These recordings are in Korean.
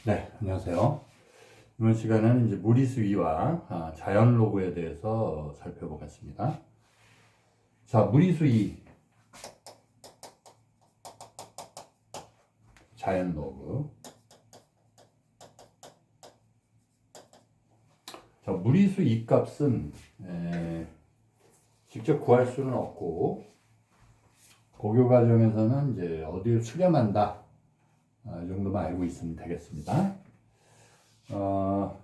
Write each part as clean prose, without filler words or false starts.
네, 안녕하세요. 이번 시간에는 이제 무리수위와 자연 로그에 대해서 살펴보겠습니다. 자, 무리수위, 자연 로그. 자, 무리수위 값은 직접 구할 수는 없고 고교 과정에서는 이제 어디를 수렴한다, 이 정도만 알고 있으면 되겠습니다.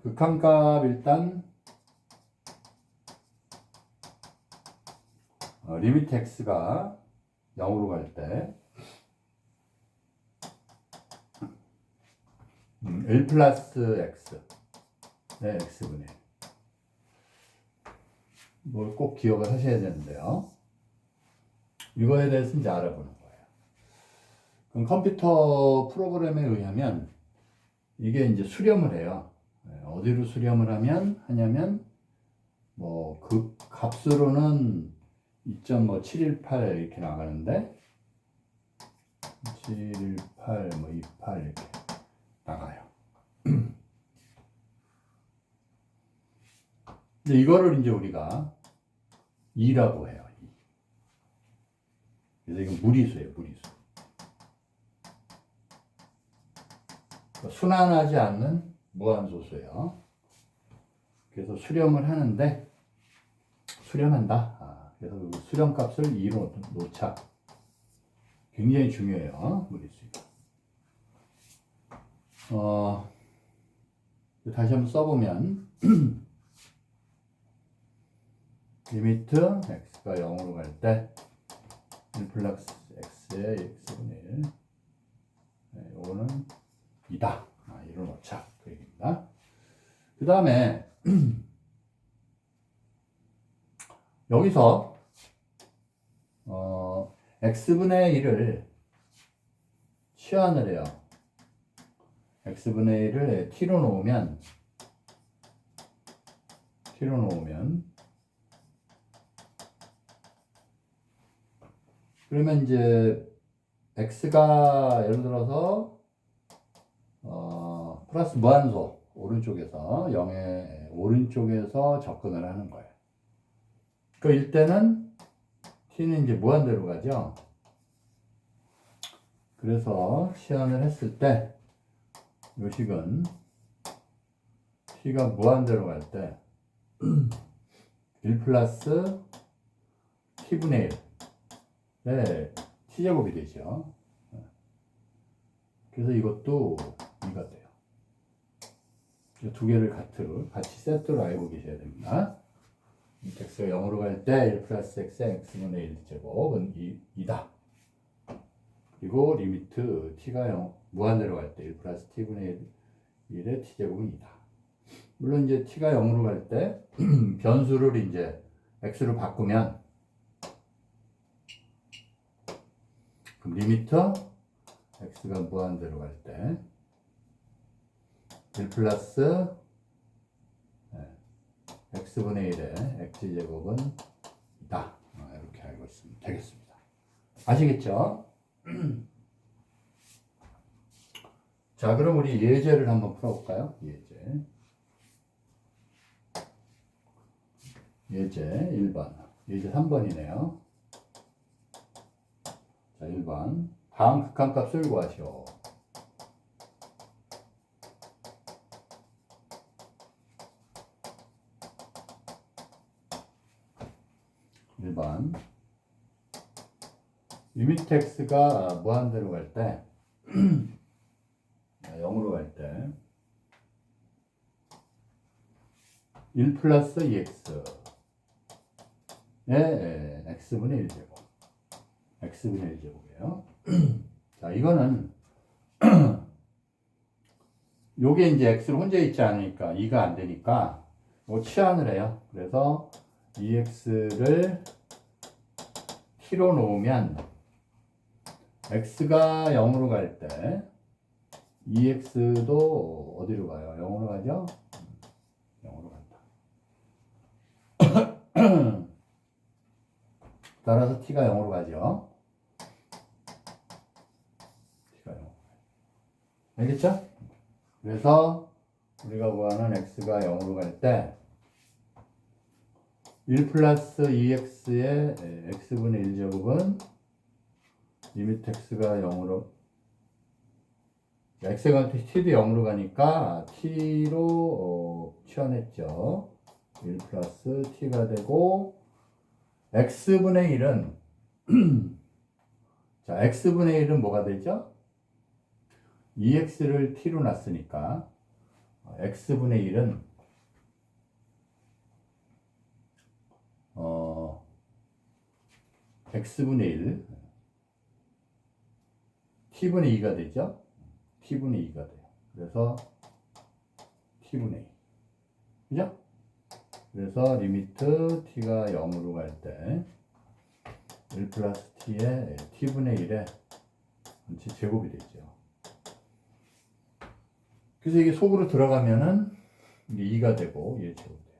극한값 일단 리미트 x가 0으로 갈 때 1 플러스 x의 x분의 뭘 꼭 기억을 하셔야 되는데요. 이거에 대해서 이제 알아보는 거예요. 그럼 컴퓨터 프로그램에 의하면 이게 이제 수렴을 해요. 어디로 수렴을 하냐면 그 값으로는 2.718 이렇게 나가는데 718 28 이렇게 나가요. 근데 이거를 이제 우리가 2라고 해요. 2. 그래서 이건 무리수예요, 무리수. 순환하지 않는 무한소수예요. 그래서 수렴을 하는데 수렴한다. 그래서 수렴값을 2로 놓자. 굉장히 중요해요, 무리수가. 다시 한번 써보면 리미트 x가 0으로 갈 때 1 플러스 x의 x분의 1. 이거는 2다. 2로 놓자. 그 얘기입니다. 그 다음에 여기서 x분의 1을 치환을 해요. x분의 1을 t로 놓으면 그러면 이제 x가 예를 들어서 플러스 무한소 오른쪽에서 0의 오른쪽에서 접근을 하는 거예요. 그 일때는 t는 이제 무한대로 가죠. 그래서 치환을 했을 때 요식은 t가 무한대로 갈 때 1 플러스 t분의 1의 t제곱이 되죠. 그래서 이것도 2가 돼요. 두 개를 같이 세트로 알고 계셔야 됩니다. x가 0으로 갈 때 1 플러스 x의 x분의 1제곱은 2다. 그리고 리미트 t가 0, 무한대로 갈 때 1 플러스 t분의 1의 t제곱은 2다. 물론 이제 t가 0으로 갈 때 변수를 이제 x로 바꾸면 그럼 리미트 x가 무한대로 갈 때 1 플러스 x분의 1의 x제곱은 2다. 이렇게 알고 있으면 되겠습니다. 아시겠죠? 자, 그럼 우리 예제를 한번 풀어볼까요? 예제 1번. 예제 3번이네요. 자, 1번. 다음 극한값을 구하시오. 1번. 리미트 x가 무한대로 갈 때 0으로 갈 때 1 플러스 2x의 x분의 1제곱. x분의 1제곱이에요. 자, 이거는 요게 이제 x로 혼자 있지 않으니까 2가 안 되니까 치환을 해요. 그래서 2x를 t로 놓으면 x가 0으로 갈 때 2x도 어디로 가요? 0으로 가죠? 0으로 간다. 따라서 t가 0으로 가죠. t가 0. 알겠죠? 그래서 우리가 구하는 x가 0으로 갈 때 1 플러스 2x의 x분의 1제곱은 리미트 x가 0으로 x가 t도 0으로 가니까 t로 치환했죠. 1 플러스 t가 되고 x분의 1은 자, x분의 1은 뭐가 되죠? 2x를 t로 놨으니까 x분의 1은 x분의 1 t분의 2가 되죠? t분의 2가 돼요. 그래서 t분의 2 그죠? 그래서 리미트 t가 0으로 갈 때 1 플러스 t에 t분의 1에 전체 제곱이 되죠. 그래서 이게 속으로 들어가면은 이게 2가 되고 이게 제곱이 돼요.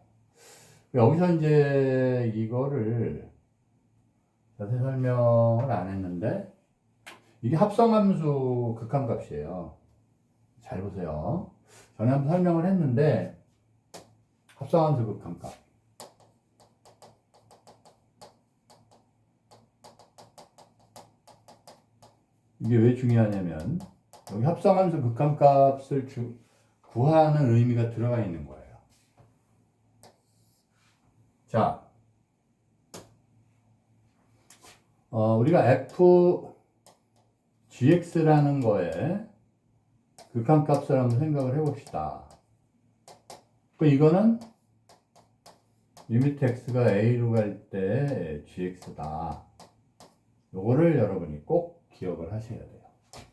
여기서 이제 이거를 자세히 설명을 안 했는데 이게 합성함수 극한값이에요. 잘 보세요. 전에 한번 설명을 했는데 합성함수 극한값 이게 왜 중요하냐면 여기 합성함수 극한값을 구하는 의미가 들어가 있는 거예요. 자, 우리가 f gx라는 거에 극한값을 한번 생각을 해봅시다. 이거는 리미트 x가 a로 갈 때 gx다. 요거를 여러분이 꼭 기억을 하셔야 돼요.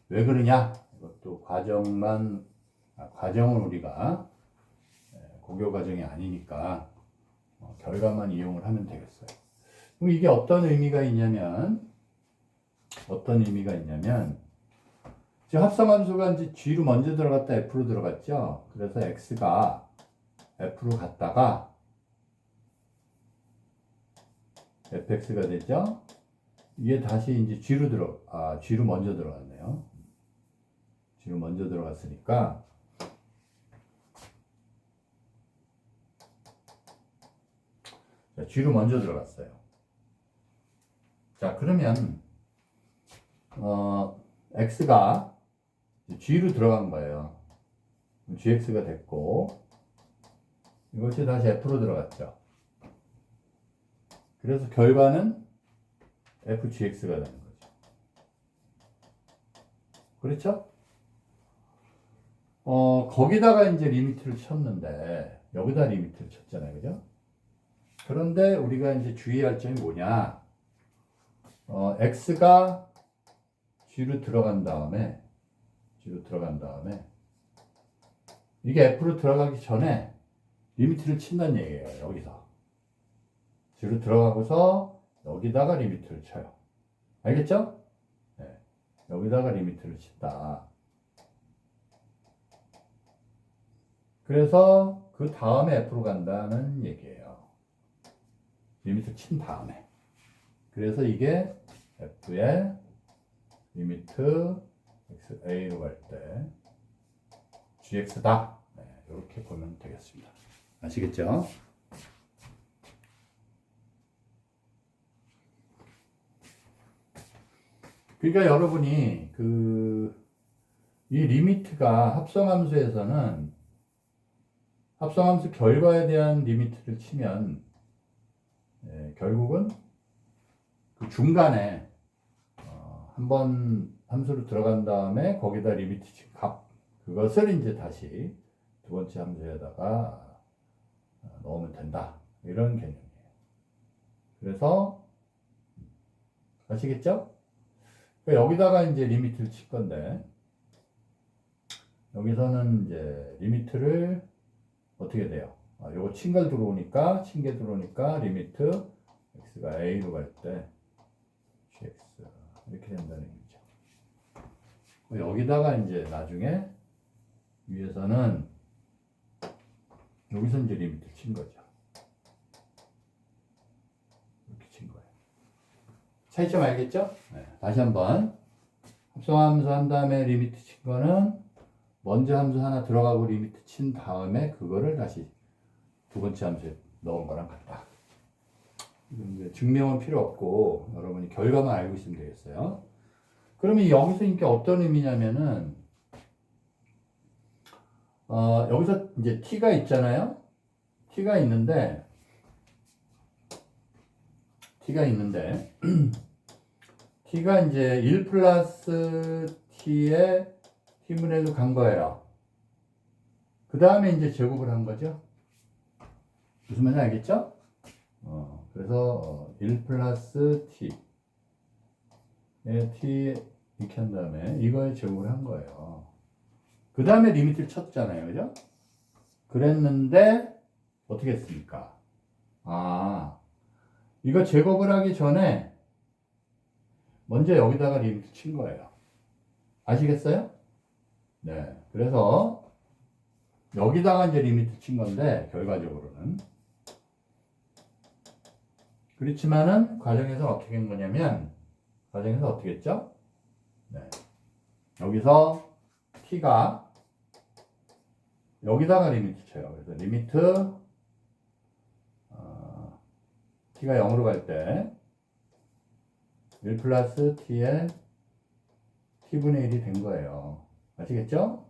왜 그러냐? 이것도 과정은 우리가 고교 과정이 아니니까 결과만 이용을 하면 되겠어요. 그럼 이게 어떤 의미가 있냐면 지금 합성함수가 이제 g로 먼저 들어갔다 f로 들어갔죠. 그래서 x가 f로 갔다가 fx가 되죠. 이게 다시 이제 g로 먼저 들어갔네요. g로 먼저 들어갔으니까 자, g로 먼저 들어갔어요. 자, 그러면 x가 g로 들어간 거예요. gx가 됐고 이것이 다시 f로 들어갔죠. 그래서 결과는 fgx가 되는 거죠. 그렇죠? 거기다가 이제 리미트를 쳤는데 여기다 리미트를 쳤잖아요. 그죠? 그런데 우리가 이제 주의할 점이 뭐냐? x가 g로 들어간 다음에 이게 f로 들어가기 전에 리미트를 친다는 얘기예요. 여기서 g로 들어가고서 여기다가 리미트를 쳐요. 알겠죠? 네. 여기다가 리미트를 친다. 그래서 그 다음에 f로 간다는 얘기예요. 리미트 친 다음에. 그래서 이게 f의 리미트 a로 갈 때 gx다. 네, 이렇게 보면 되겠습니다. 아시겠죠? 그러니까 여러분이 이 리미트가 합성함수에서는 합성함수 결과에 대한 리미트를 치면 결국은 그 중간에 한번 함수로 들어간 다음에 거기다 리미트 값 그것을 이제 다시 두 번째 함수에다가 넣으면 된다. 이런 개념이에요. 그래서 아시겠죠? 여기다가 이제 리미트를 칠 건데 여기서는 이제 리미트를 어떻게 돼요? 요거 친 게 들어오니까 리미트 x가 a로 갈 때 gx 이렇게 된다는 얘기죠. 여기다가 이제 나중에 위에서는 여기서 이제 리미트 친 거죠. 이렇게 친 거예요. 차이점 알겠죠? 네, 다시 한번 합성함수 한 다음에 리미트 친 거는 먼저 함수 하나 들어가고 리미트 친 다음에 그거를 다시 두 번째 함수에 넣은 거랑 같다. 이제 증명은 필요 없고 여러분이 결과만 알고 있으면 되겠어요. 그러면 여기서 이게 어떤 의미냐면은 여기서 이제 t가 있잖아요. t가 있는데 t가 이제 1 플러스 t에 t분의 1로 간 거예요. 그 다음에 이제 제곱을 한 거죠. 무슨 말인지 알겠죠? 그래서 1 플러스 t에 t 이렇게 한 다음에 이거에 제곱을 한 거예요. 그 다음에 리미트를 쳤잖아요. 그죠? 그랬는데 어떻게 했습니까? 이거 제곱을 하기 전에 먼저 여기다가 리미트 친 거예요. 아시겠어요? 네. 그래서 여기다가 이제 리미트 친 건데 결과적으로는 그렇지만은 과정에서 어떻게 한 거냐면 과정에서 어떻게 했죠? 네. 여기서 t가 여기다가 리미트 쳐요. 그래서 리미트 t가 0으로 갈 때 1 플러스 t에 t분의 1이 된 거예요. 아시겠죠?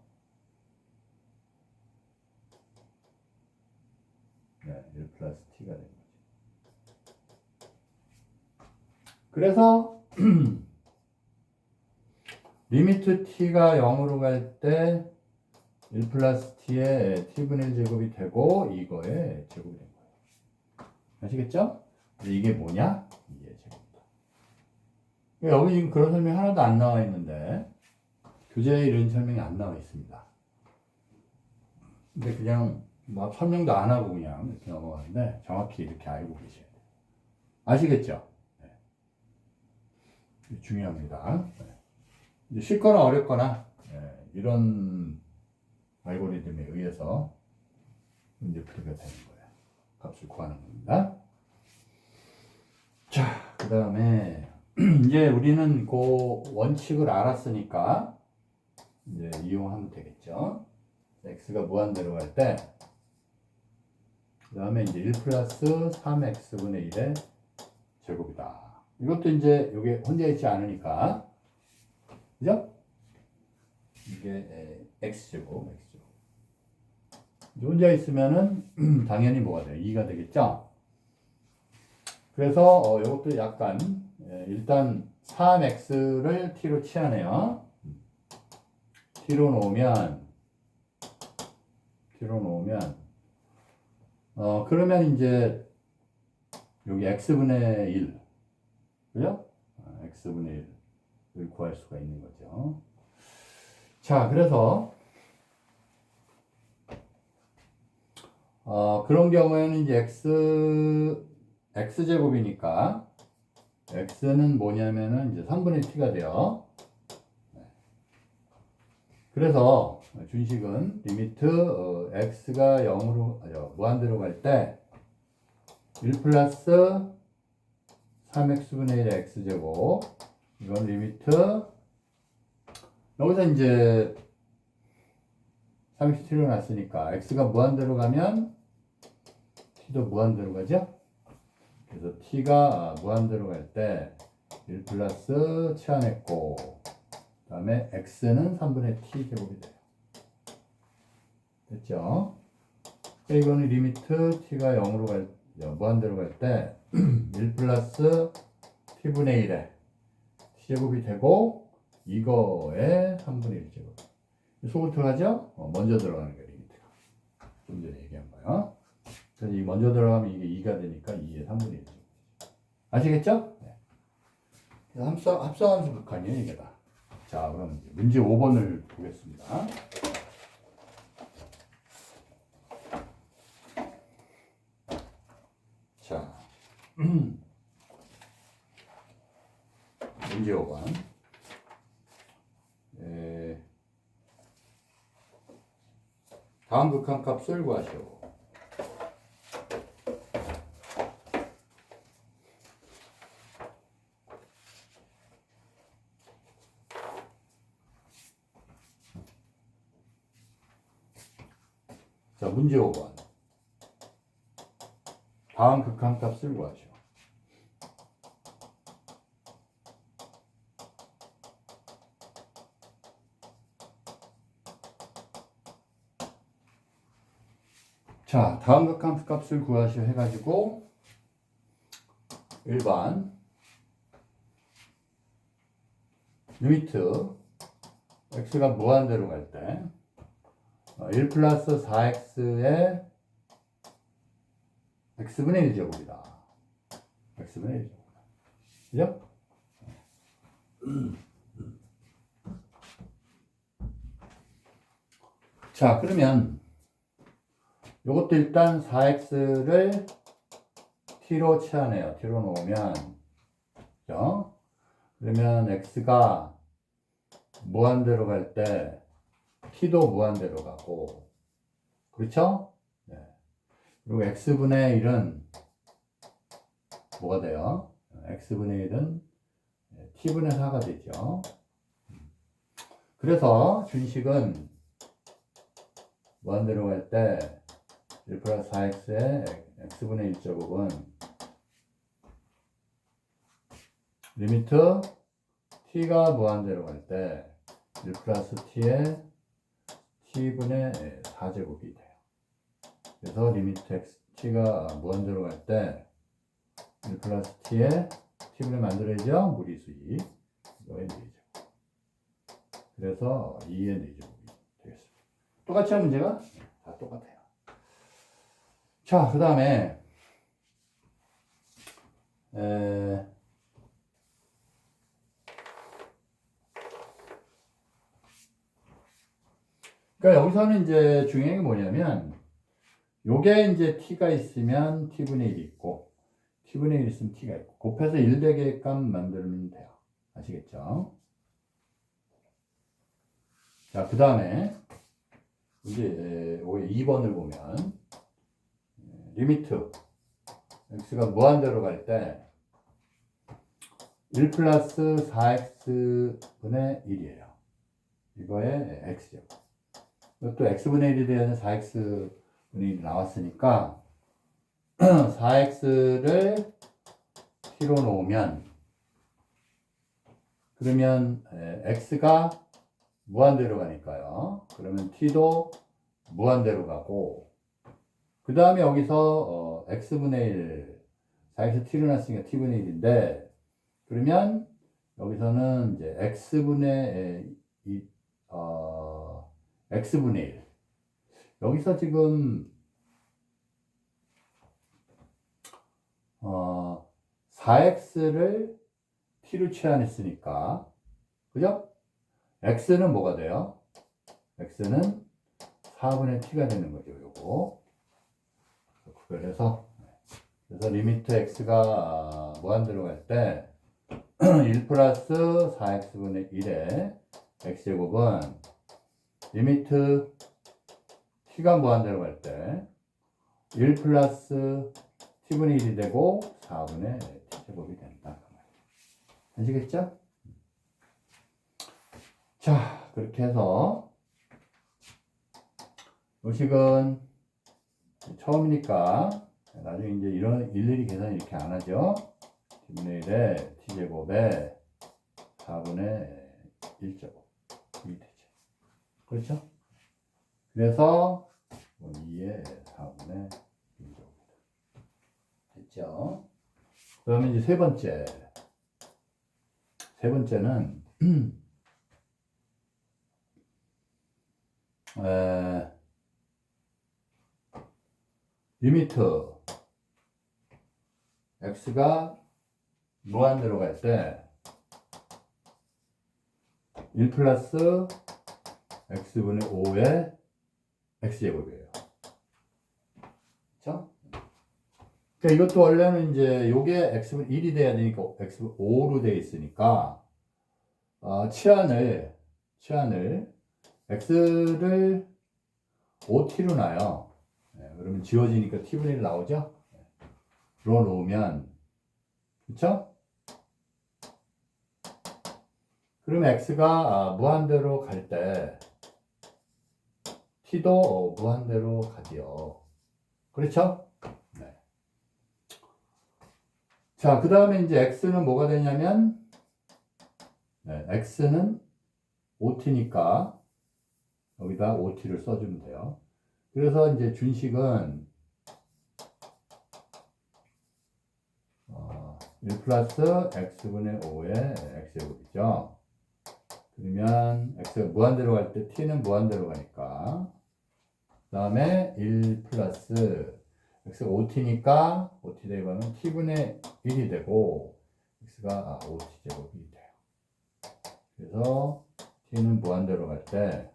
네, 1 플러스 t가 된 거죠. 그래서 리미트 t가 0으로 갈 때 1 플러스 t에 t분의 1 제곱이 되고 이거에 제곱이 된 거예요. 아시겠죠? 이게 뭐냐? 이게 제곱이다. 여기 지금 그런 설명이 하나도 안 나와 있는데 교재에 이런 설명이 안 나와 있습니다. 근데 그냥 뭐 설명도 안 하고 그냥 이렇게 넘어가는데 정확히 이렇게 알고 계셔야 돼요. 아시겠죠? 네. 중요합니다. 네. 쉽거나 어렵거나 이런 알고리즘에 의해서 문제 풀이가 되는 거예요. 값을 구하는 겁니다. 자, 그 다음에 이제 우리는 그 원칙을 알았으니까 이제 이용하면 되겠죠. x가 무한대로 갈 때, 그 다음에 이제 1 플러스 3x분의 1의 제곱이다. 이것도 이제 이게 혼자 있지 않으니까, 그죠? 이게 x제곱. 혼자 있으면은 당연히 뭐가 돼요? 2가 되겠죠? 그래서 이것도 약간 일단 3x를 t로 치하네요. t로 놓으면 그러면 이제 여기 x분의 1 그죠? x분의 1을 구할 수가 있는 거죠. 자, 그래서 그런 경우에는 이제 x제곱이니까 x는 뭐냐면은 이제 3분의 t가 돼요. 그래서 준식은 리미트 x가 0으로 무한대로 갈 때 1 플러스 3x분의 1의 x제곱 이건 리미트 여기서 이제 3xt로 놨으니까 x가 무한대로 가면 t도 무한대로 가죠. 그래서 t가 무한대로 갈 때 1 플러스 치환했고 그 다음에 x는 3분의 t 제곱이 돼요. 됐죠? 이거는 리미트 t가 0으로 무한대로 갈 때 1 플러스 t분의 1에 t제곱이 되고 이거에 3분의 1 제곱. 속을 들어가죠? 먼저 들어가는 거예요, 리미트가. 좀 전에 얘기한 거요. 그래서 이 먼저 들어가면 이게 2가 되니까 2의 3분의 1 제곱. 아시겠죠? 네. 합성함수 극한이에요, 이게 다. 자, 그럼 문제 5번을 보겠습니다. 자, 문제 5번. 다음 극한값을 구하시오. 자, 문제 5번. 다음 극한값을 구하시오. 자, 다음 극한값을 구하시오 해가지고 1번 리미트 x가 무한대로 갈 때 1 플러스 4x의 x분의 1제곱이다. x분의 1제곱. 그죠? 자, 그러면 요것도 일단 4x를 t로 치환해요. t로 놓으면, 그죠? 그러면 x가 무한대로 갈 때 t도 무한대로 가고, 그렇죠? 네. 그리고 x분의 1은 뭐가 돼요? x분의 1은 t분의 4가 되죠. 그래서 준식은 무한대로 갈 때 1 플러스 4x의 x분의 1제곱은 리미트 t가 무한대로 갈 때 1 플러스 t의 t분의 4제곱이 돼요. 그래서 리미트 t가 무한대로 갈 때 1 플러스 t의 t분의 만들어야죠. 무리수이 이거의 4제곱. 그래서 2의 4제곱이 되겠습니다. 똑같이 한 문제가 다 똑같아요. 자, 그 다음에 그러니까 여기서는 이제 중요한 게 뭐냐면 요게 이제 t가 있으면 t분의 1이 있고 t분의 1 있으면 t가 있고 곱해서 1 되게 값 만들면 돼요. 아시겠죠? 자, 그 다음에 이제 2번을 보면 리미트 x가 무한대로 갈 때 1 플러스 4x분의 1이에요. 이거의 x제곱. 이것도 x분의 1에 대한 4x분의 1이 나왔으니까 4x를 t로 놓으면 그러면 x가 무한대로 가니까요. 그러면 t도 무한대로 가고 그 다음에 여기서 x분의 1 4x t로 놨으니까 t분의 1인데 그러면 여기서는 이제 x분의 x분의 1 여기서 지금 4x를 t로 치환했으니까 그죠? x는 뭐가 돼요? x는 4분의 t가 되는 거죠. 요거 구별해서 그래서 리미트 x가 무한대로 갈 때 1 플러스 4x분의 1의 x제곱은 리미트 t가 무한대로 갈 때 1 플러스 t분의 1이 되고 4분의 t제곱이 된다. 아시겠죠? 자, 그렇게 해서 요식은 처음이니까 나중에 이제 이런 일일이 계산 이렇게 안 하죠. t분의 1에 t제곱에 4분의 1제곱이 되죠. 그렇죠? 그래서 2의 4분의 1제곱이다. 됐죠? 그러면 이제 세 번째는 리미트 x가 무한대로 갈 때 1 플러스 x분의 5의 x제곱이에요. 그렇죠? 그러니까 이것도 원래는 이제 요게 x분의 1이 돼야 되니까 x분의 5로 되어 있으니까 치환을 x를 5t로 놔요. 그러면 지워지니까 t분의 1 나오죠? 로 놓으면 그쵸? 그러면 x가 무한대로 갈 때 t도 무한대로 가지요. 그렇죠? 네. 자, 그 다음에 이제 x는 뭐가 되냐면, 네, x는 ot니까 여기다 ot를 써주면 돼요. 그래서 이제 준식은 1 플러스 x분의 5의 x제곱이죠. 그러면 x가 무한대로 갈 때 t는 무한대로 가니까 그 다음에 1 플러스 x가 5t니까 5t 대입하면 t분의 1이 되고 x가 5t제곱이 돼요. 그래서 t는 무한대로 갈 때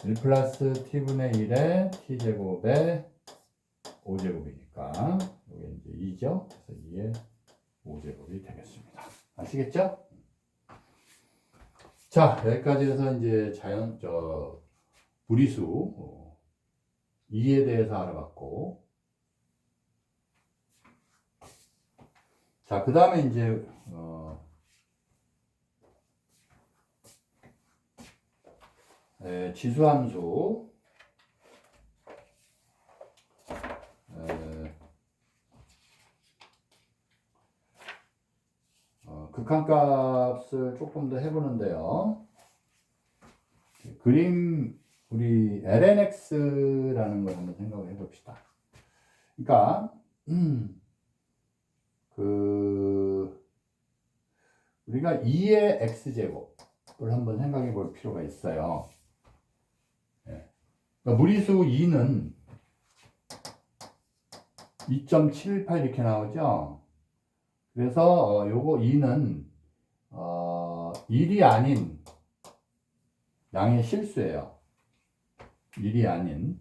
1 플러스 t분의 1에 t제곱에 5제곱이니까 이게 이제 2죠. 그래서 2에 5제곱이 되겠습니다. 아시겠죠? 자, 여기까지 해서 이제 무리수 2에 대해서 알아봤고, 자, 그 다음에 이제 지수함수 극한값을 조금 더 해보는데요. 그림 우리 lnx라는 걸 한번 생각을 해봅시다. 그러니까 우리가 2의 x제곱을 한번 생각해 볼 필요가 있어요. 네. 그러니까 무리수 2는 2.78 이렇게 나오죠. 그래서 요거 2는 1이 아닌 양의 실수예요. 1이 아닌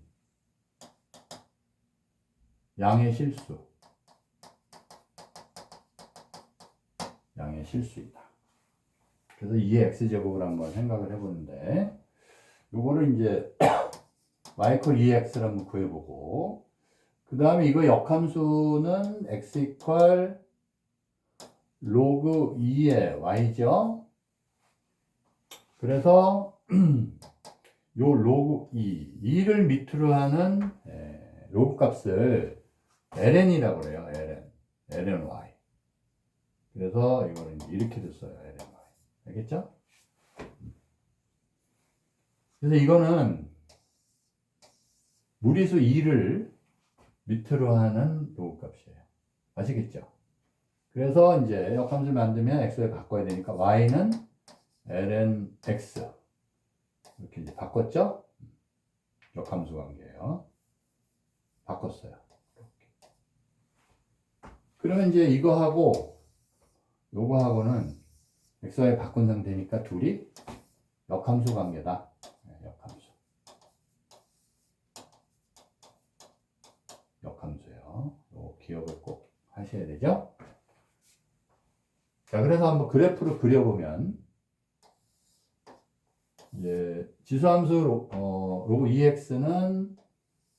양의 실수. 양의 실수이다. 그래서 2의 x제곱을 한번 생각을 해보는데, 요거를 이제 y 이퀄 2x를 한번 구해보고, 그 다음에 이거 역함수는 x 이퀄 로그 2의 y죠. 그래서 요 로그 2를 밑으로 하는 로그 값을 ln이라고 그래요. lny. 그래서 이거는 이렇게 써요. lny. 알겠죠? 그래서 이거는 무리수 2를 밑으로 하는 로그 값이에요. 아시겠죠? 그래서 이제 역함수를 만들면 x를 바꿔야 되니까 y는 lnx 이렇게 이제 바꿨죠? 역함수 관계예요. 바꿨어요. 이렇게. 그러면 이제 이거하고 요거하고는 xy 바꾼 상태니까 둘이 역함수 관계다. 역함수. 역함수예요. 요 기억을 꼭 하셔야 되죠? 자, 그래서 한번 그래프를 그려보면 이제 지수함수 로그 2x는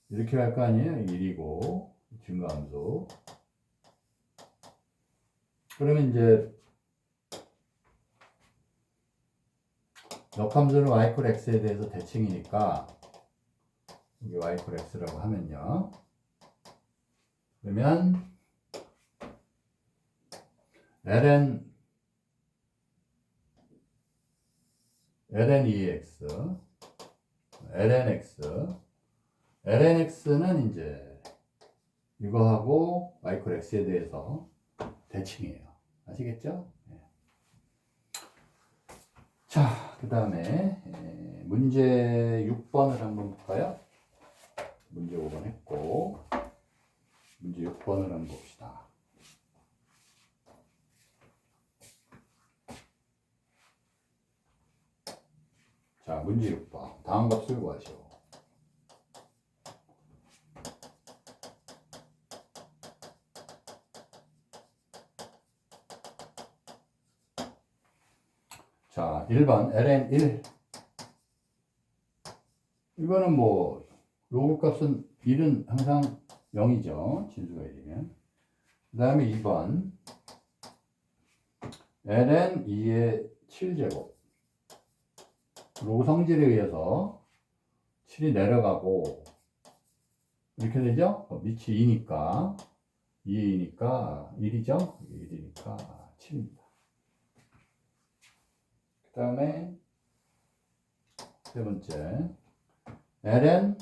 이렇게 갈 거 아니에요? 1이고 증가함수. 그러면 이제 역함수는 y 이퀄 x에 대해서 대칭이니까 이게 y 이퀄 x라고 하면요. 그러면 ln2x, lnx는 이제 이거하고 y 이퀄 x에 대해서 대칭이에요. 아시겠죠? 네. 자, 그 다음에 문제 6번을 한번 볼까요? 문제 5번 했고 문제 6번을 한번 봅시다. 자, 문제 6번. 다음 값을 구하시오. 자, 1번 ln1. 이거는 뭐 로그 값은 1은 항상 0이죠. 진수가 1이면. 그 다음에 2번 ln 2의 7제곱. 로그 성질에 의해서 7이 내려가고 이렇게 되죠? 밑이 2니까 2에 2니까 1이죠? 1이니까 7입니다. 그 다음에 세 번째 ln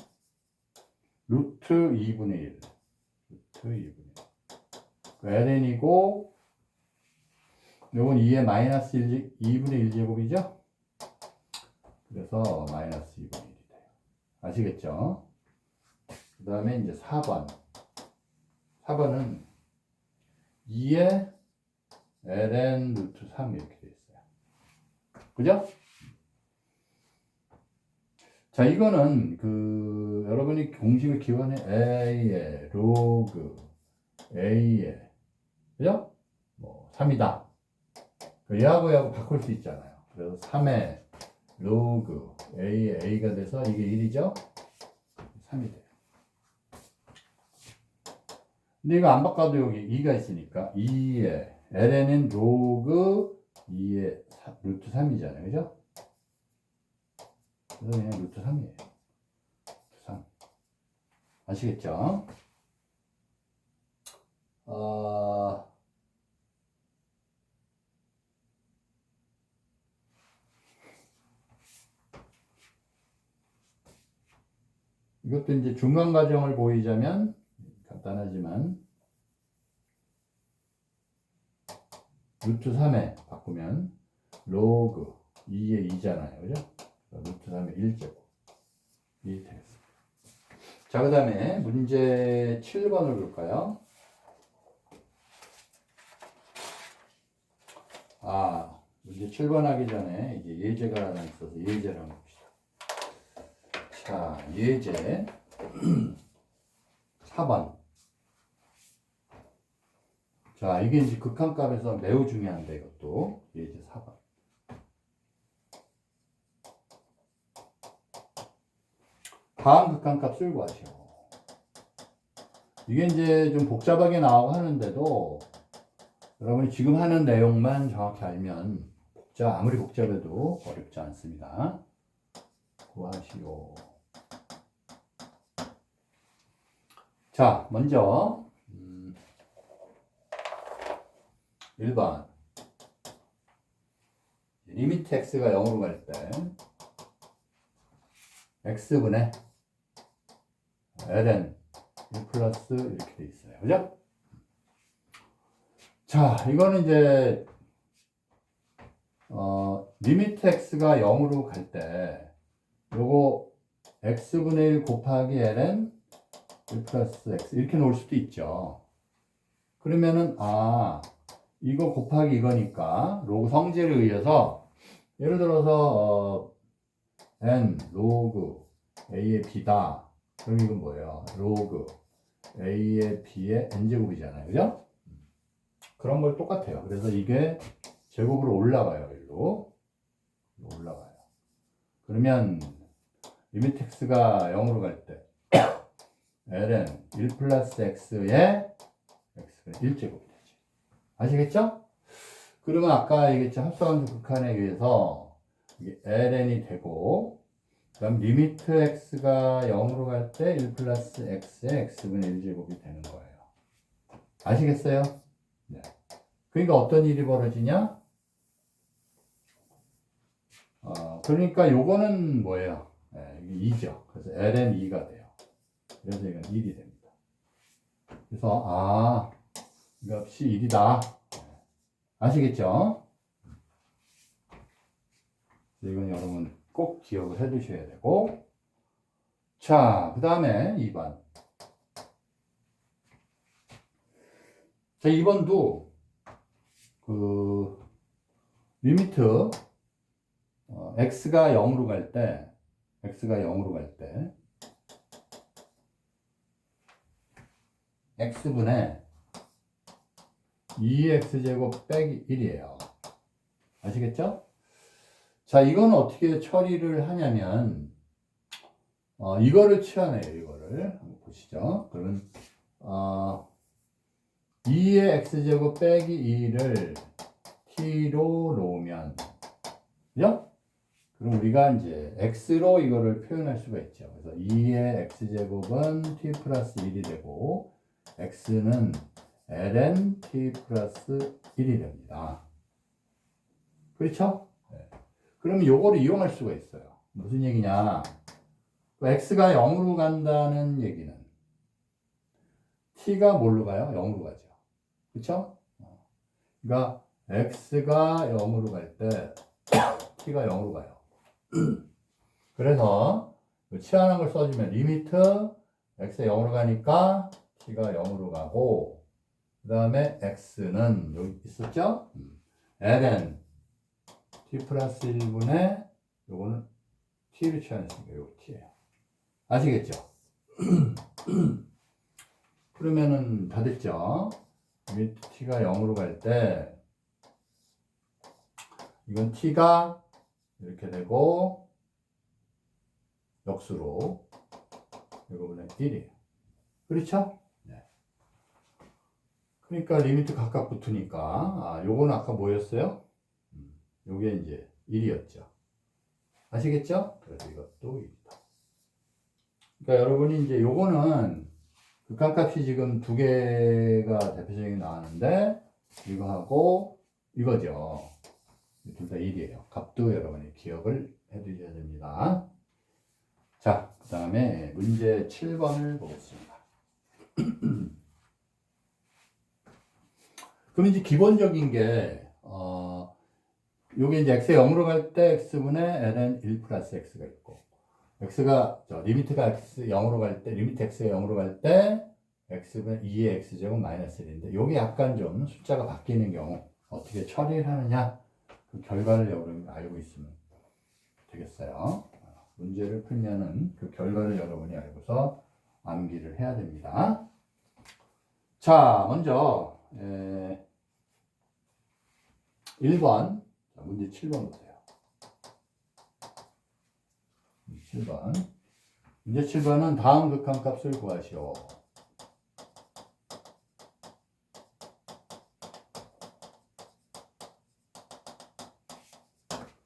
루트 2분의 1 루트 2분의 1 ln이고 요건 2의 마이너스 2분의 1 제곱이죠? 그래서 마이너스 2분의 1이 돼요. 아시겠죠? 그 다음에 이제 4번은 2의 ln 루트 3 이렇게 되어 있어요. 그죠? 자, 이거는 여러분이 공식을 기원해 a의 로그 a의 그죠? 뭐 3이다. 얘하고 바꿀 수 있잖아요. 그래서 3의 로그 a의 a가 돼서 이게 1이죠? 3이 돼요. 근데 이거 안 바꿔도 여기 2가 있으니까 2의 ln은 로그 2의 루트 3이잖아요. 그죠? 그래서 그냥 루트 3이에요. 루트 3. 아시겠죠? 이것도 이제 중간 과정을 보이자면 간단하지만 루트 3에 바꾸면 로그 2의 2잖아요. 그죠? 루트 3의 1제곱 이 되겠습니다. 자, 그 다음에 문제 7번을 볼까요? 문제 7번 하기 전에 이제 예제가 하나 있어서 예제를 한번 봅시다. 자, 예제 4번. 자, 이게 이제 극한값에서 매우 중요한데 이것도 예제 4번. 다음 극한값을 구하시오. 이게 이제 좀 복잡하게 나오고 하는데도 여러분이 지금 하는 내용만 정확히 알면 아무리 복잡해도 어렵지 않습니다. 구하시오. 자, 먼저 1번 리미트 x가 0으로 갈 때 x분의 ln 1 플러스 이렇게 돼 있어요. 그죠? 자, 이거는 이제 리미트 x가 0으로 갈 때 요거 x분의 1 곱하기 ln 1 플러스 x 이렇게 놓을 수도 있죠. 그러면은 이거 곱하기 이거니까 로그 성질에 의해서 예를 들어서 n 로그 a의 b다. 그럼 이건 뭐예요? 로그 a의 b의 n제곱이잖아요. 그죠? 그런 걸 똑같아요. 그래서 이게 제곱으로 올라가요. 일로 올라가요. 그러면 리미트 x가 0으로 갈 때 ln 1 플러스 x의 x가 1제곱이 되지. 아시겠죠? 그러면 아까 얘기했죠. 합성함수 극한에 의해서 이게 ln이 되고 그럼 리미트 x가 0으로 갈 때 1 플러스 x의 x분의 1제곱이 되는 거예요. 아시겠어요? 네. 그러니까 어떤 일이 벌어지냐? 그러니까 요거는 뭐예요? 네, 이게 2죠. 그래서 ln 2가 돼요. 그래서 이건 1이 됩니다. 그래서 이 값이 1이다. 아시겠죠? 이건 여러분 꼭 기억을 해 두셔야 되고. 자, 그 다음에 2번. 자, 2번도 리미트 x가 0으로 갈 때 x분의 2x제곱 빼기 1이에요. 아시겠죠? 자, 이건 어떻게 처리를 하냐면 이거를 취하네요. 이거를 한번 보시죠. 그러면 2의 x제곱 빼기 2를 t로 놓으면 그죠? 그럼 우리가 이제 x로 이거를 표현할 수가 있죠. 그래서 2의 x제곱은 t 플러스 1이 되고 x는 ln t 플러스 1이 됩니다. 그렇죠? 네. 그러면 요거를 이용할 수가 있어요. 무슨 얘기냐? x가 0으로 간다는 얘기는 t가 뭘로 가요? 0으로 가죠. 그렇죠? 그러니까 x가 0으로 갈 때 t가 0으로 가요. 그래서 치환한 걸 써주면 리미트 x가 0으로 가니까 t가 0으로 가고 그 다음에 x는 여기 있었죠? ln t 플러스 1분의 요거는 t를 치환했으니까 요거 t예요. 아시겠죠? 그러면은 다 됐죠? 리미트 t가 0으로 갈 때 이건 t가 이렇게 되고 역수로 이거분의 1이에요. 그렇죠? 네. 그러니까 리미트 각각 붙으니까 요거는 아까 뭐였어요? 요게 이제 1이었죠. 아시겠죠? 그래서 이것도 1이다. 그러니까 여러분이 이제 요거는 극한값이 지금 두 개가 대표적인 나왔는데 이거하고 이거죠. 둘 다 1이에요. 값도 여러분이 기억을 해 두셔야 됩니다. 자, 그 다음에 문제 7번을 보겠습니다. 그럼 이제 기본적인 게, 요게 이제 x가 0으로 갈 때 x분의 ln 1 플러스 x가 있고, 리미트가 x 0으로 갈 때, 리미트 x가 0으로 갈 때, x분의 2의 x제곱 마이너스 1인데, 요게 약간 좀 숫자가 바뀌는 경우, 어떻게 처리를 하느냐, 그 결과를 여러분이 알고 있으면 되겠어요. 문제를 풀면은 그 결과를 여러분이 알고서 암기를 해야 됩니다. 자, 먼저 1번, 문제 7번 보세요. 7번. 문제 7번은 다음 극한값을 구하시오.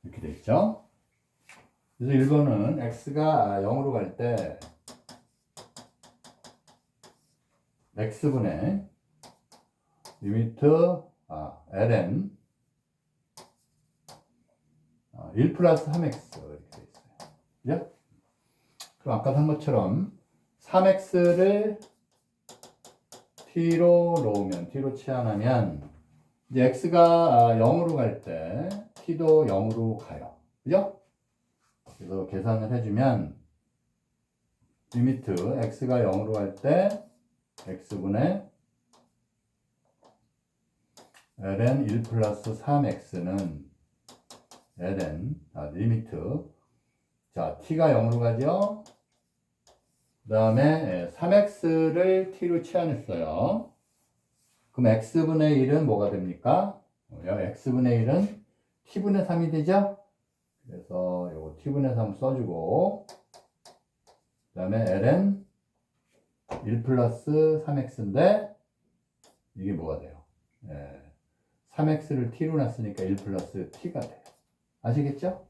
이렇게 돼 있죠? 그래서 1번은 x가 0으로 갈 때 x분의 리미트 ln 1 플러스 3x 이렇게 돼 있어요. 그죠? 그럼 아까 한 것처럼 3x를 t로 놓으면, t로 치환하면 이제 x가 0으로 갈 때 t도 0으로 가요. 그죠? 그래서 계산을 해주면 리미트 x가 0으로 갈 때 x분의 ln 1 플러스 3x는 ln 리미트 자 t가 0으로 가죠. 그 다음에 3x를 t로 치환했어요. 그럼 x분의 1은 뭐가 됩니까? x분의 1은 t분의 3이 되죠. 그래서 요거 t분의 3 써주고 그 다음에 ln 1 플러스 3x인데 이게 뭐가 돼요? 3x를 t로 놨으니까 1 플러스 t가 돼요. 아시겠죠?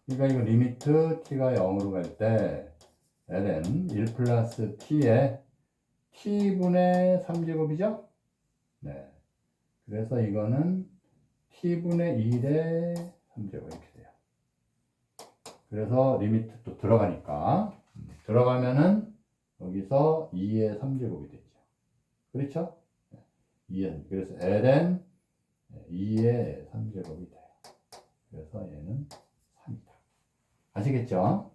그러니까 이거 리미트 t가 0으로 갈 때 ln 1 플러스 t에 t분의 3제곱이죠? 네. 그래서 이거는 t분의 1의 3제곱 이렇게 돼요. 그래서 리미트 또 들어가니까 들어가면은 여기서 2의 3제곱이 되죠. 그렇죠? 2의, 그래서 ln 2의 3제곱이 돼요. 그래서 얘는 3이다. 아시겠죠?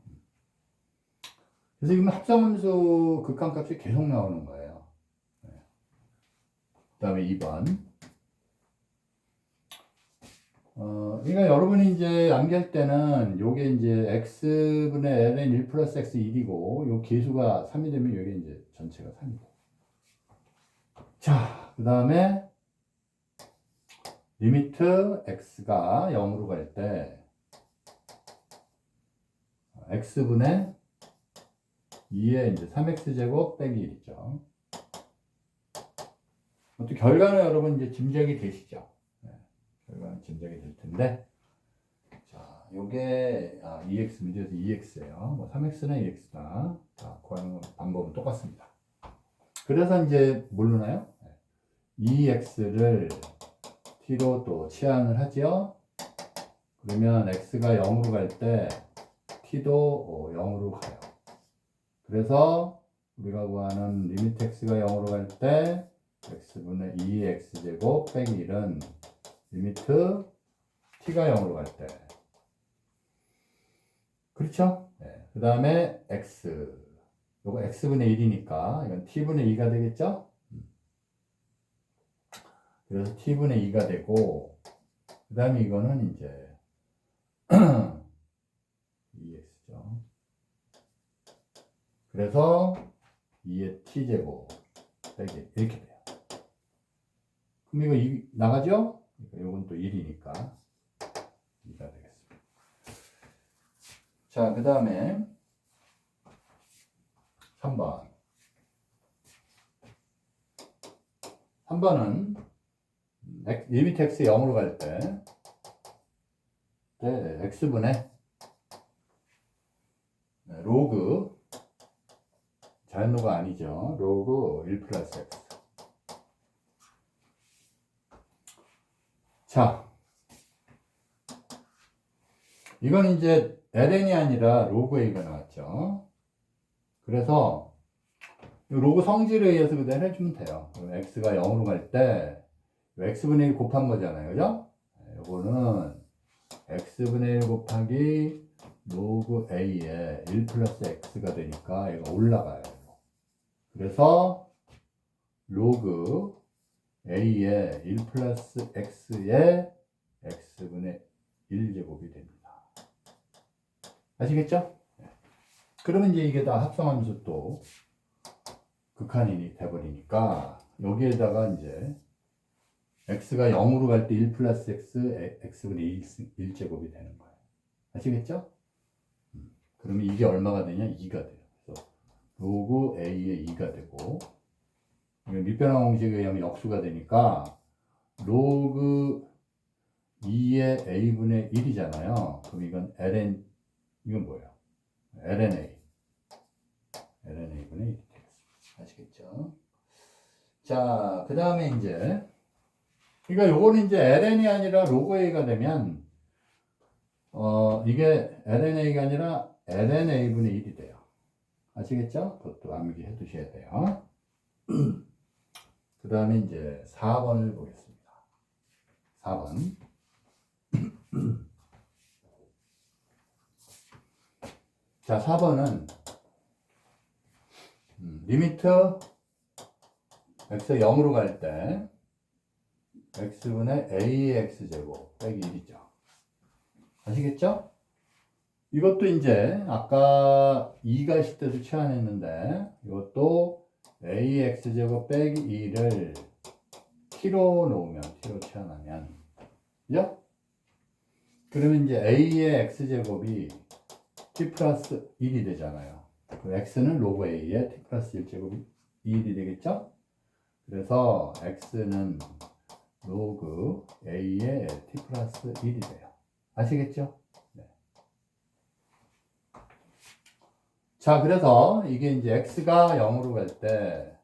그래서 지금 합성함수 극한값이 계속 나오는 거예요. 그 다음에 2번. 그러니까 여러분이 이제 암기할 때는 요게 이제 x분의 ln 1 플러스 x 1이고 요 계수가 3이 되면 요게 이제 전체가 3이 돼요. 자, 그 다음에 리미트 x가 0으로 갈 때 x분의 2의 이제 3x제곱 빼기 1 있죠. 또 결과는 여러분 이제 짐작이 되시죠? 네, 결과는 짐작이 될 텐데. 자, 요게 2x 문제에서 2x예요. 뭐 3x나 2x나 자, 구하는 방법은 똑같습니다. 그래서 이제 모르나요? 2x를 t로 또 치환을 하죠. 그러면 x가 0으로 갈 때 t도 0으로 가요. 그래서 우리가 구하는 리미트 x가 0으로 갈 때 x분의 2x제곱 빼기 1은 리미트 t가 0으로 갈 때. 그렇죠? 네. 그 다음에 x. 요거 x분의 1이니까 이건 t분의 2가 되겠죠? 그래서 t분의 2가 되고, 그 다음에 이거는 이제 2x죠. 그래서 2의 t제곱 빼기 이렇게 돼요. 그럼 이거 나가죠? 이건 또 1이니까 2가 되겠습니다. 자, 그 다음에 3번. 3번은 리미트 x 0으로 갈 때 x분의 로그 자연로가 아니죠. 로그 1 플러스 x. 자, 이건 이제 ln이 아니라 로그 a가 나왔죠. 그래서 로그 성질에 의해서 그대로 해주면 돼요. 그럼 x가 0으로 갈 때 x분의 1 곱한 거잖아요. 그죠? 이거는 x분의 1 곱하기 로그 a에 1 플러스 x가 되니까 얘가 올라가요. 그래서 로그 a에 1 플러스 x에 x분의 1제곱이 됩니다. 아시겠죠? 그러면 이제 이게 다 합성하면서 또 극한인이 돼버리니까 여기에다가 이제 x가 0으로 갈 때 1 플러스 x, x분의 1제곱이 되는 거예요. 아시겠죠? 그러면 이게 얼마가 되냐? 2가 돼요. 그래서 로그 a의 2가 되고, 밑변환 공식에 의하면 역수가 되니까 로그 2의 a분의 1이잖아요. 그럼 이건 ln, 이건 뭐예요? lna분의 1이 되겠습니다. 아시겠죠? 자, 그 다음에 이제 그러니까 요거는 이제 ln이 아니라 로그 a가 되면 이게 lna가 아니라 lna분의 1이 돼요. 아시겠죠? 그것도 암기해 두셔야 돼요. 그 다음에 이제 4번을 보겠습니다. 4번. 자, 4번은 리미트 x가 0으로 갈 때 x분의 ax제곱 빼기 1이죠. 아시겠죠? 이것도 이제 아까 2가 있을 때도 치환했는데 이것도 ax제곱 빼기 2를 t로 놓으면 t로 치환하면 그죠? 그러면 이제 a의 x제곱이 t 플러스 1이 되잖아요. 그 x는 로그 a의 t 플러스 1제곱이 2일이 되겠죠? 그래서 x는 로그 a의 t 플러스 1이 돼요. 아시겠죠? 네. 자, 그래서 이게 이제 x가 0으로 갈 때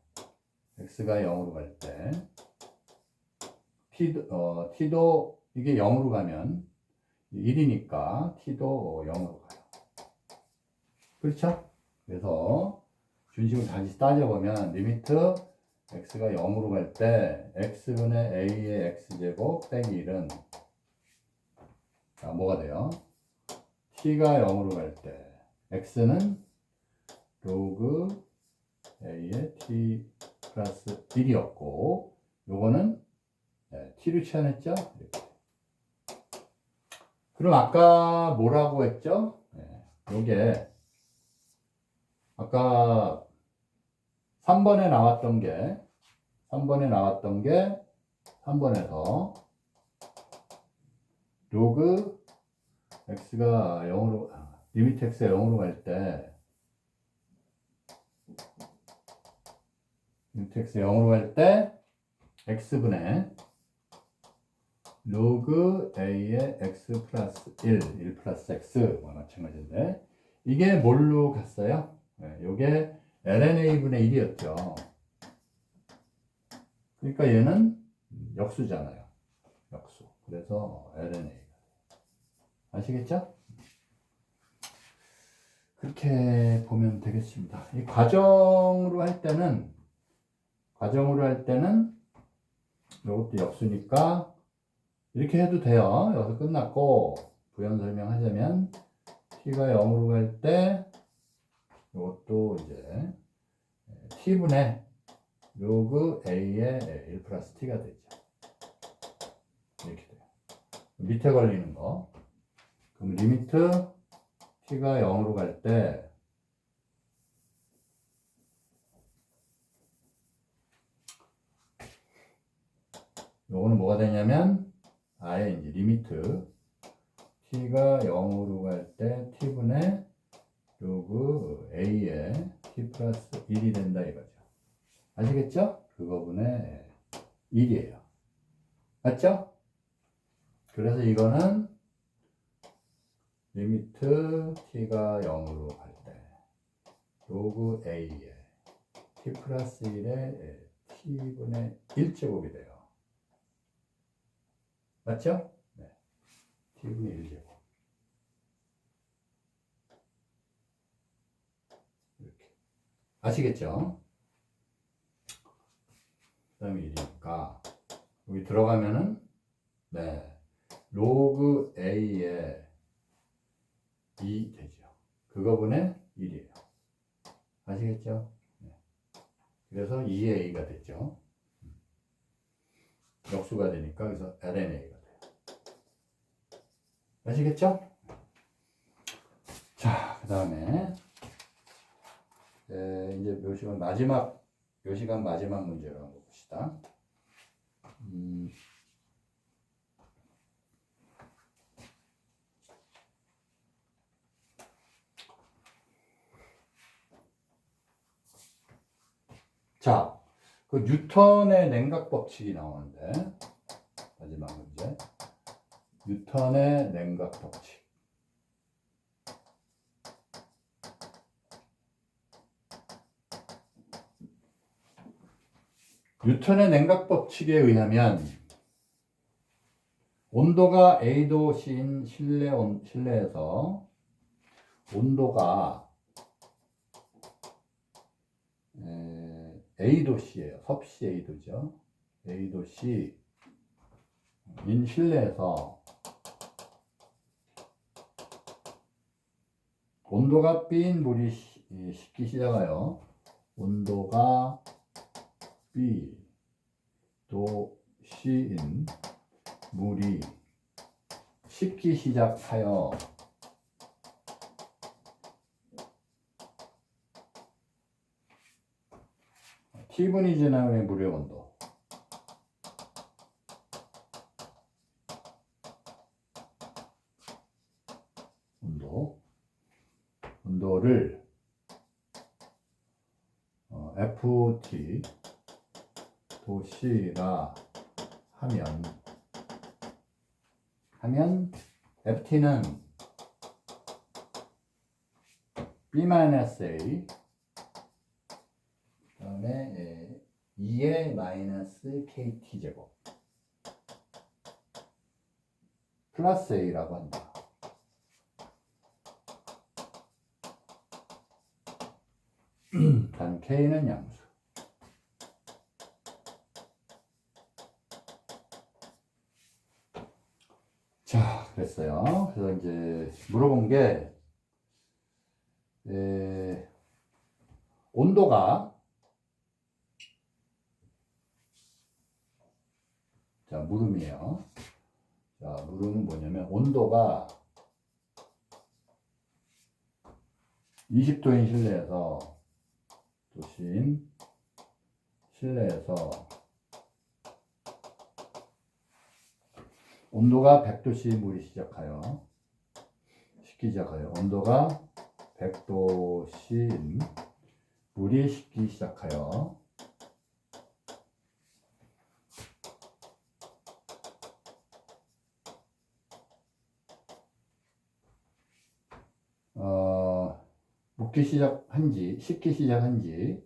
t도 이게 0으로 가면 1이니까 t도 0으로 가요. 그렇죠? 그래서 준식을 다시 따져보면 리미트 x가 0으로 갈 때 x분의 a의 x제곱 빼기 1은 자, 뭐가 돼요? t가 0으로 갈 때 x는 로그 a의 t 플러스 1이었고 요거는 t를 치환했죠? 이렇게. 그럼 아까 뭐라고 했죠? 요게 아까 3번에 나왔던 게 3번에서 로그 x가 0으로 리미트 x가 0으로 갈 때 리미트 x가 0으로 갈 때 x분의 로그 a의 x 플러스 1 플러스 x와 마찬가지인데 이게 뭘로 갔어요? 네, 요게 lnA분의 1이었죠. 그러니까 얘는 역수잖아요. 역수. 그래서 lnA. 아시겠죠? 그렇게 보면 되겠습니다. 이 과정으로 할 때는 이것도 역수니까 이렇게 해도 돼요. 여기서 끝났고 부연 설명하자면 t가 0으로 갈 때 이것도 이제 t분의 로그 a의 1 플러스 t가 되죠. 이렇게 돼요. 밑에 걸리는 거. 그럼 리미트 t가 0으로 갈 때 요거는 뭐가 되냐면 아예 이제 리미트 t가 0으로 갈 때 t분의 로그 a의 t 플러스 1이 된다 이거죠. 아시겠죠? 그거분의 1이에요. 맞죠? 그래서 이거는 리미트 t가 0으로 갈 때 로그 a의 t 플러스 1의 t분의 1제곱이 돼요. 맞죠? 네. t분의 1제곱. 이렇게. 아시겠죠? 그 다음에 1이니까 여기 들어가면은 네. 로그 a의 2 되죠. 그거분의 1이에요. 아시겠죠? 네. 그래서 2의 a가 됐죠. 역수가 되니까 그래서 lnA가 돼요. 아시겠죠? 자, 그 다음에 이제 요 시간 마지막 문제로 한번 봅시다. 자, 그 뉴턴의 냉각 법칙이 나오는데 마지막 문제. 뉴턴의 냉각 법칙. 뉴턴의 냉각 법칙에 의하면 온도가 A도씨인 실내에서 온도가 A도씨예요. 섭씨 A도죠. A도씨인 실내에서 온도가 B인 물이 식기 시작하여 온도가 B 도 C인 물이 식기 시작하여 T분이 지난 후에 물의 온도를 FT 도시라 하면 FT는 B-A 그다음에 2의 마이너스 KT 제곱 플러스 A라고 한다. 단 K는 양수. 자, 그랬어요. 그래서 이제 물어본 게 온도가 자, 물음이에요. 자, 물음은 뭐냐면 온도가 20도인 실내에서 온도가 100도씨 물이 식기 시작하여 온도가 100도씨인 물이 식기 시작하여 곱기 시작한지, 식기 시작한지,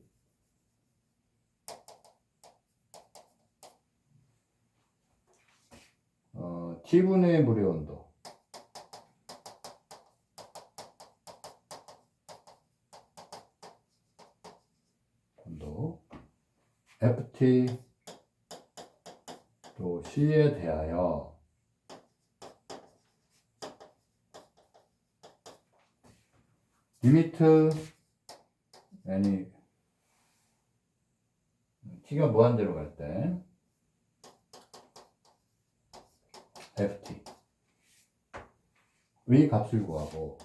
T분의 물의 온도. FT 또 C에 대하여 리미트 any T가 무한대로 갈 때 FT 의 값을 구하고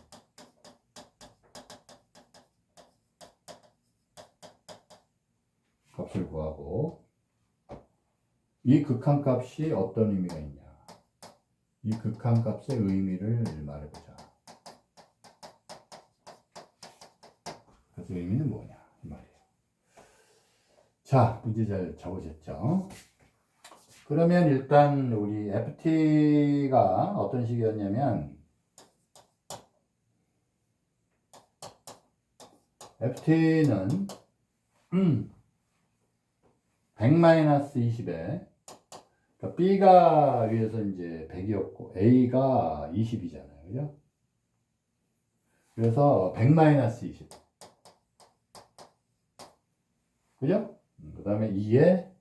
이 극한값이 어떤 의미가 있냐, 이 극한값의 의미를 말해보자. 그래서 의미는 뭐냐 이 말이에요. 자, 문제 잘 적으셨죠? 그러면 일단 우리 FT가 어떤 식이었냐면 FT는 100-20에 그러니까 B가 위에서 이제 100이었고 A가 20이잖아요. 그죠? 그래서 100-20. 그죠? 그 다음에 2에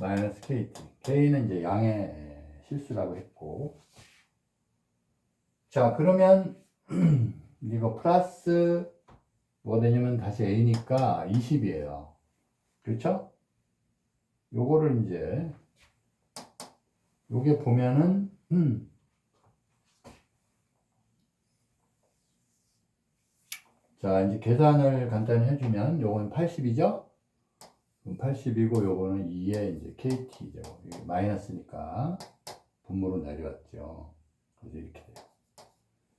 마이너스 KT. K는 이제 양의 실수라고 했고. 자, 그러면 이거 플러스 뭐가 되냐면 다시 A니까 20이에요. 그렇죠? 요거를 이제 요게 보면은 자, 이제 계산을 간단히 해주면 요건 80이죠? 그럼 80이고 요거는 2에 이제 KT죠. 이게 마이너스니까 분모로 내려왔죠. 그래서 이렇게 돼요.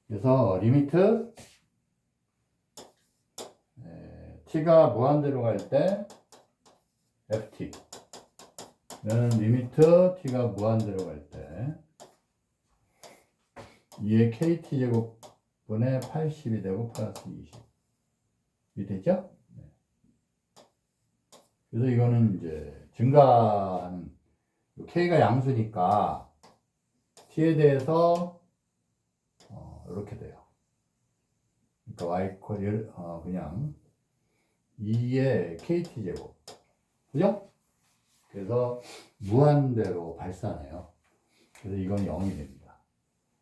그래서 리미트 T가 무한대로 갈 때 FT 는 리미트 T가 무한대로 갈 때 2의 KT 제곱분의 80이 되고 플러스 20이 되죠? 네. 그래서 이거는 이제 증가하는 K가 양수니까 T에 대해서 이렇게 돼요. 그러니까 Y 그냥 2의 KT 제곱, 그죠? 그래서 무한대로 발산해요. 그래서 이건 0이 됩니다.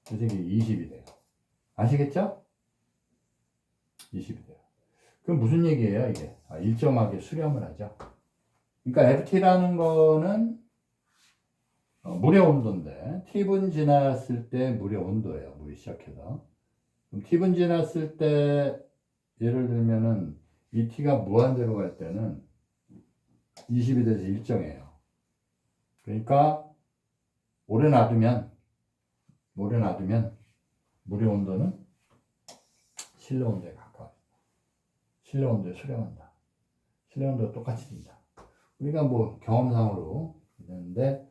그래서 이게 20이 돼요. 아시겠죠? 20이 돼요. 그럼 무슨 얘기예요, 이게? 일정하게 수렴을 하죠. 그러니까 FT라는 거는 물의 온도인데, T분 지났을 때 물의 온도예요. 물이 시작해서. 그럼 T분 지났을 때, 예를 들면은, 이 T가 무한대로 갈 때는 20이 돼서 일정해요. 그러니까, 오래 놔두면, 물의 온도는 실내 온도에 가까워요. 실내 온도에 수렴한다. 실내 온도가 똑같이 된다. 우리가 뭐 경험상으로 있는데,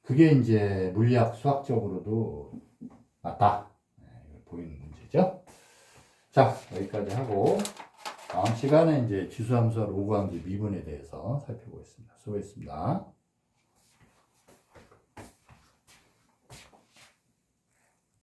그게 이제 물리학 수학적으로도 맞다. 보이는 문제죠. 자, 여기까지 하고, 다음 시간에 이제 지수함수와 로그함수 미분에 대해서 살펴보겠습니다. 수고했습니다.